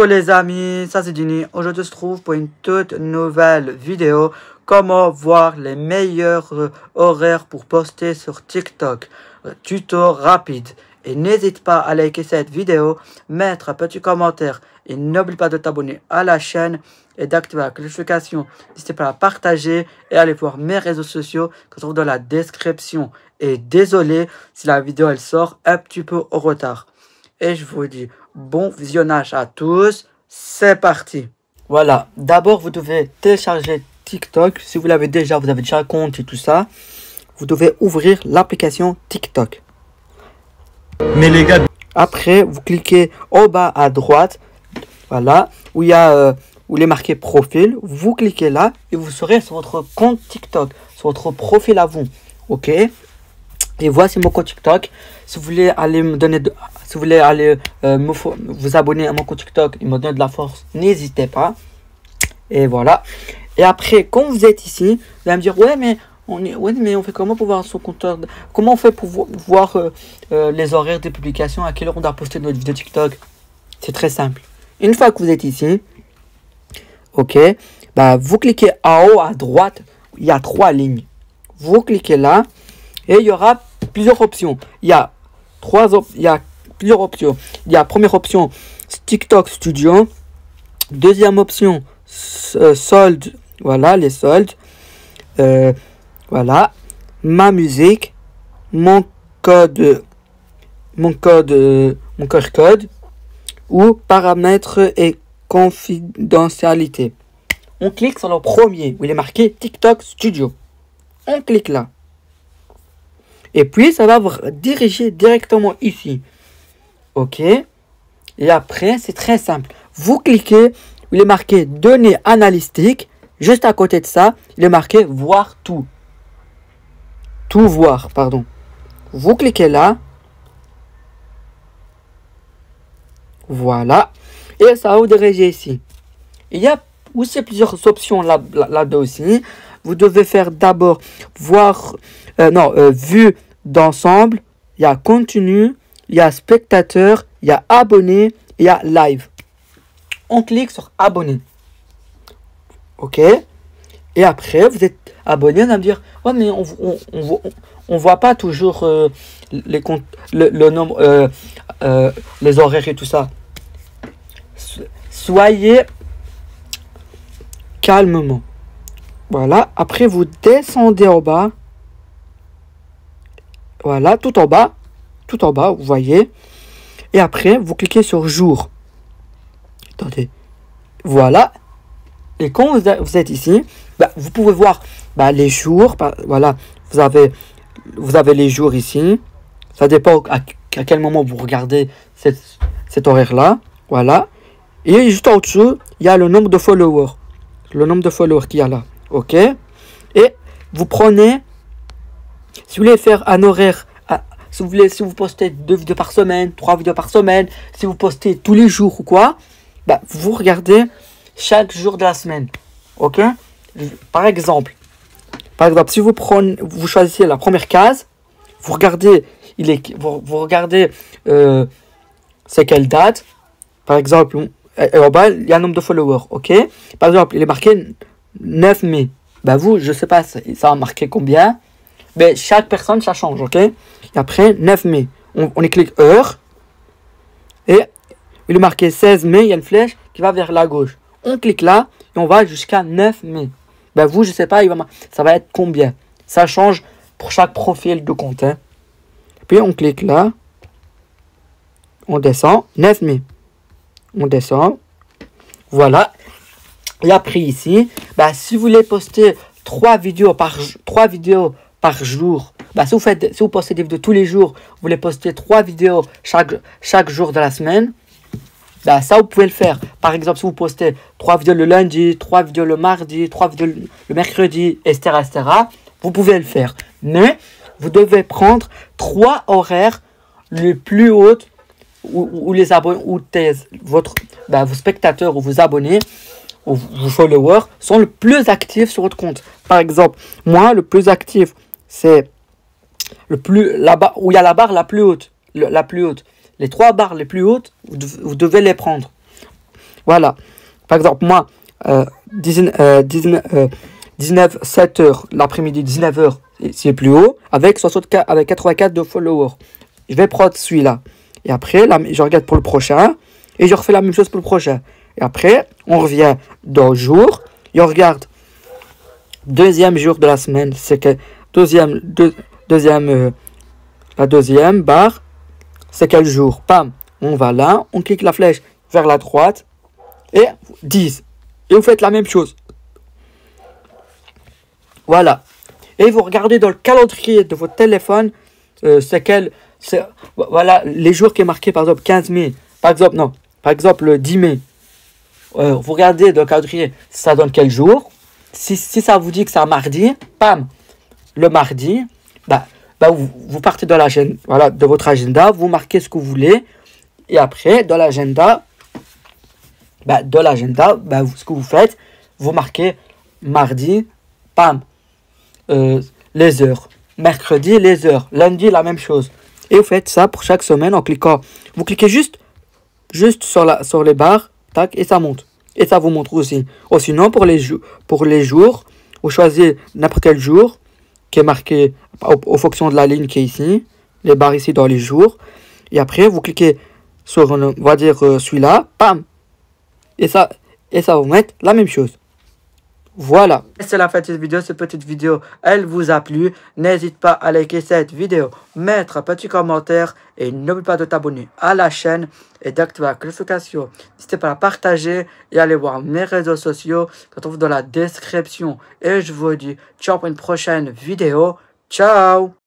Coucou les amis, ça c'est Dini. Aujourd'hui, on se trouve pour une toute nouvelle vidéo. Comment voir les meilleurs horaires pour poster sur TikTok. Tuto rapide. Et n'hésite pas à liker cette vidéo, mettre un petit commentaire. Et n'oublie pas de t'abonner à la chaîne et d'activer la notification. N'hésitez pas à partager et aller voir mes réseaux sociaux qui se trouvent dans la description. Et désolé si la vidéo elle sort un petit peu en retard. Et je vous dis bon visionnage à tous, c'est parti. Voilà, d'abord vous devez télécharger TikTok. Si vous l'avez déjà, vous avez déjà un compte et tout ça. Vous devez ouvrir l'application TikTok. Mais les gars, après vous cliquez au bas à droite, voilà, où il y a où il est marqué profil. Vous cliquez là et vous serez sur votre compte TikTok, sur votre profil à vous, ok. Et voici mon compte TikTok. Si vous voulez aller me donner si vous voulez aller vous abonner à mon compte TikTok et me donner de la force, n'hésitez pas. Et voilà. Et après, quand vous êtes ici, vous allez me dire ouais mais on fait comment pour voir son compteur, comment on fait pour voir les horaires des publications, à quelle heure on doit poster notre vidéo TikTok. C'est très simple. Une fois que vous êtes ici, ok, bah vous cliquez en haut à droite, il y a 3 lignes. Vous cliquez là et il y aura plusieurs options. Il y a plusieurs options. Il y a première option TikTok Studio, deuxième option soldes, voilà les soldes, voilà ma musique, mon QR code ou paramètres et confidentialité. On clique sur le premier où il est marqué TikTok Studio. On clique là. Et puis, ça va vous diriger directement ici. OK. Et après, c'est très simple. Vous cliquez, où il est marqué données analytiques. Juste à côté de ça, il est marqué voir tout. Tout voir, pardon. Vous cliquez là. Voilà. Et ça va vous diriger ici. Il y a aussi plusieurs options là-dedans aussi. Vous devez faire d'abord voir, vue d'ensemble, il y a continu, il y a spectateur, il y a abonné, il y a live. On clique sur abonné. Ok. Et après, vous êtes abonné, on va me dire, ouais, mais on voit pas toujours les comptes, le nombre, les horaires et tout ça. Soyez calmement. Voilà, après vous descendez en bas. Voilà, tout en bas, vous voyez. Et après, vous cliquez sur jour. Attendez. Voilà. Et quand vous êtes ici, bah, vous pouvez voir les jours. Voilà, vous avez les jours ici. Ça dépend à quel moment vous regardez cet horaire-là. Voilà. Et juste en dessous, il y a le nombre de followers. Le nombre de followers qu'il y a là. Ok. Et vous prenez, si vous voulez faire un horaire, si vous postez 2 vidéos par semaine, 3 vidéos par semaine, si vous postez tous les jours ou quoi, bah, vous regardez chaque jour de la semaine. Ok. Par exemple, si vous choisissez la première case, vous regardez, vous regardez c'est quelle date. Par exemple, en bas, il y a un nombre de followers. Ok. Par exemple, il est marqué 9 mai. Bah vous, je sais pas, ça a marqué combien. Mais chaque personne, ça change, ok. Et après, 9 mai. On y clique heure. Et il est marqué 16 mai, il y a une flèche qui va vers la gauche. On clique là et on va jusqu'à 9 mai. Bah vous, je sais pas, ça va être combien. Ça change pour chaque profil de compte. Hein. Et puis on clique là. On descend, 9 mai. On descend. Voilà. Et après ici, bah, si vous voulez poster 3 vidéos par jour, bah, si vous postez des vidéos tous les jours, vous voulez poster 3 vidéos chaque jour de la semaine, bah, ça vous pouvez le faire. Par exemple, si vous postez 3 vidéos le lundi, 3 vidéos le mardi, 3 vidéos le mercredi, etc., vous pouvez le faire. Mais vous devez prendre 3 horaires les plus hautes où les abonnés, vos spectateurs ou vos abonnés ou vos followers sont le plus actifs sur votre compte. Par exemple, moi, le plus actif, c'est là-bas où il y a la barre la plus haute. Les 3 barres les plus hautes, vous devez les prendre. Voilà. Par exemple, moi, 7 heures, l'après-midi, 19 heures, c'est plus haut, avec 64, avec 84 de followers. Je vais prendre celui-là. Et après, là, je regarde pour le prochain, et je refais la même chose pour le prochain. Et après, on revient dans le jour, et on regarde deuxième jour de la semaine, c'est que la deuxième barre, c'est quel jour? Pam, on va là, on clique la flèche vers la droite, et 10. Et vous faites la même chose. Voilà. Et vous regardez dans le calendrier de votre téléphone, voilà, les jours qui est marqué, par exemple, 15 mai. Par exemple, le 10 mai. Vous regardez dans le calendrier, ça donne quel jour. Si ça vous dit que c'est un mardi, pam, le mardi, vous partez dans l'agenda, voilà, de votre agenda, vous marquez ce que vous voulez. Et après, dans l'agenda, ce que vous faites, vous marquez mardi, pam, les heures. Mercredi, les heures. Lundi, la même chose. Et vous faites ça pour chaque semaine en cliquant. Vous cliquez juste sur les barres, tac, et ça monte. Et ça vous montre aussi. Ou sinon, pour les jours, vous choisissez n'importe quel jour qui est marqué aux fonctions de la ligne qui est ici. Les barres ici dans les jours. Et après, vous cliquez sur, on va dire, celui-là, pam. Et ça vous met la même chose. Voilà. C'est la fin de cette vidéo. Cette petite vidéo, elle vous a plu. N'hésite pas à liker cette vidéo, mettre un petit commentaire et n'oublie pas de t'abonner à la chaîne et d'activer la notification. N'hésitez pas à partager et aller voir mes réseaux sociaux qui se trouvent dans la description. Et je vous dis ciao pour une prochaine vidéo. Ciao!